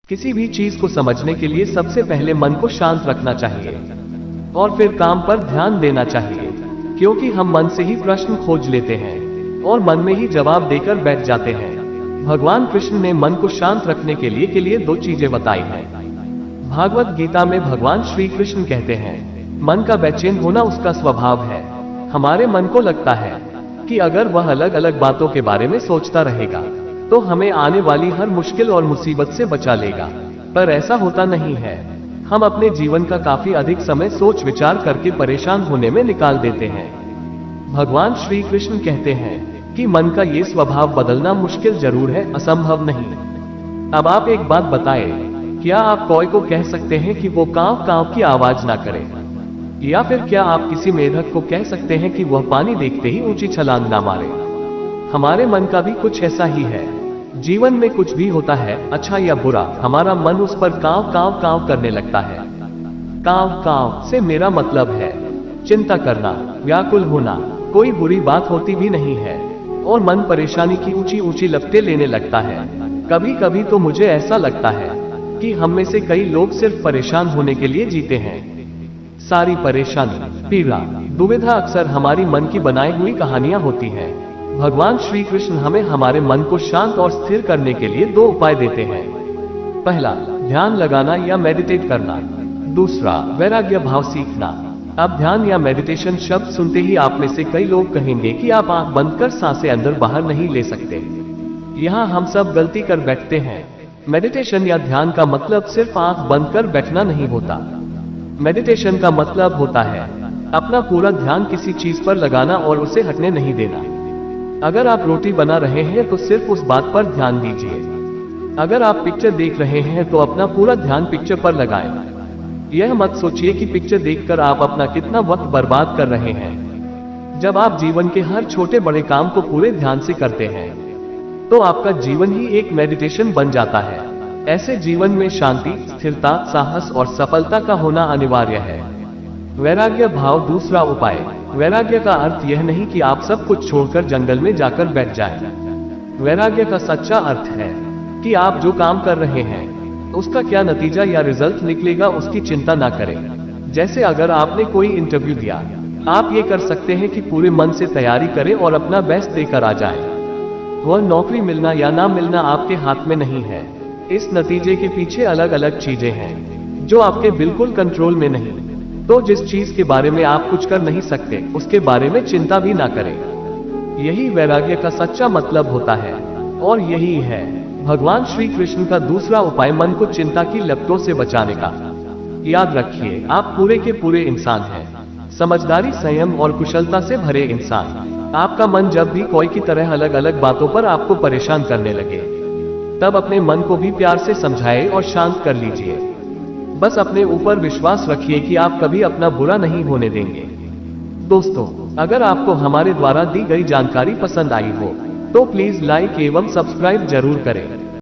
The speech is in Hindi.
किसी भी चीज को समझने के लिए सबसे पहले मन को शांत रखना चाहिए और फिर काम पर ध्यान देना चाहिए, क्योंकि हम मन से ही प्रश्न खोज लेते हैं और मन में ही जवाब देकर बैठ जाते हैं। भगवान कृष्ण ने मन को शांत रखने के लिए दो चीजें बताई हैं। भागवत गीता में भगवान श्री कृष्ण कहते हैं, मन का बेचैन होना उसका स्वभाव है। हमारे मन को लगता है कि अगर वह अलग अलग बातों के बारे में सोचता रहेगा तो हमें आने वाली हर मुश्किल और मुसीबत से बचा लेगा, पर ऐसा होता नहीं है। हम अपने जीवन का काफी अधिक समय सोच विचार करके परेशान होने में निकाल देते हैं। भगवान श्री कृष्ण कहते हैं कि मन का ये स्वभाव बदलना मुश्किल जरूर है, असंभव नहीं। अब आप एक बात बताएं, क्या आप कौवे को कह सकते हैं कि वो कांव कांव की आवाज ना करे? या फिर क्या आप किसी मेढक को कह सकते हैं कि वह पानी देखते ही ऊंची छलांग ना मारे? हमारे मन का भी कुछ ऐसा ही है। जीवन में कुछ भी होता है, अच्छा या बुरा, हमारा मन उस पर कांव कांव कांव करने लगता है। कांव कांव से मेरा मतलब है चिंता करना, व्याकुल होना। कोई बुरी बात होती भी नहीं है और मन परेशानी की ऊंची ऊंची लपटें लेने लगता है। कभी कभी तो मुझे ऐसा लगता है कि हम में से कई लोग सिर्फ परेशान होने के लिए जीते हैं। सारी परेशानी, पीड़ा, दुविधा अक्सर हमारी मन की बनाई हुई कहानियां होती हैं। भगवान श्री कृष्ण हमें हमारे मन को शांत और स्थिर करने के लिए दो उपाय देते हैं। पहला, ध्यान लगाना या मेडिटेट करना। दूसरा, वैराग्य भाव सीखना। अब ध्यान या मेडिटेशन शब्द सुनते ही आप में से कई लोग कहेंगे कि आप आंख बंद कर सांसें अंदर बाहर नहीं ले सकते। यहाँ हम सब गलती कर बैठते हैं। मेडिटेशन या ध्यान का मतलब सिर्फ आंख बंद कर बैठना नहीं होता। मेडिटेशन का मतलब होता है अपना पूरा ध्यान किसी चीज पर लगाना और उसे हटने नहीं देना। अगर आप रोटी बना रहे हैं तो सिर्फ उस बात पर ध्यान दीजिए। अगर आप पिक्चर देख रहे हैं तो अपना पूरा ध्यान पिक्चर पर लगाएं। यह मत सोचिए कि पिक्चर देखकर आप अपना कितना वक्त बर्बाद कर रहे हैं। जब आप जीवन के हर छोटे बड़े काम को पूरे ध्यान से करते हैं तो आपका जीवन ही एक मेडिटेशन बन जाता है। ऐसे जीवन में शांति, स्थिरता, साहस और सफलता का होना अनिवार्य है। वैराग्य भाव दूसरा उपाय। वैराग्य का अर्थ यह नहीं कि आप सब कुछ छोड़कर जंगल में जाकर बैठ जाएं। वैराग्य का सच्चा अर्थ है कि आप जो काम कर रहे हैं उसका क्या नतीजा या रिजल्ट निकलेगा उसकी चिंता ना करें। जैसे अगर आपने कोई इंटरव्यू दिया, आप ये कर सकते हैं कि पूरे मन से तैयारी करें और अपना बेस्ट देकर आ जाएं। वह नौकरी मिलना या ना मिलना आपके हाथ में नहीं है। इस नतीजे के पीछे अलग अलग चीजें हैं जो आपके बिल्कुल कंट्रोल में नहीं। तो जिस चीज के बारे में आप कुछ कर नहीं सकते उसके बारे में चिंता भी ना करें। यही वैराग्य का सच्चा मतलब होता है और यही है भगवान श्री कृष्ण का दूसरा उपाय, मन को चिंता की लपटों से बचाने का। याद रखिए, आप पूरे के पूरे इंसान हैं, समझदारी, संयम और कुशलता से भरे इंसान। आपका मन जब भी कोई की तरह अलग अलग बातों पर आपको परेशान करने लगे तब अपने मन को भी प्यार से समझाए और शांत कर लीजिए। बस अपने ऊपर विश्वास रखिए कि आप कभी अपना बुरा नहीं होने देंगे। दोस्तों, अगर आपको हमारे द्वारा दी गई जानकारी पसंद आई हो तो प्लीज लाइक एवं सब्सक्राइब जरूर करें।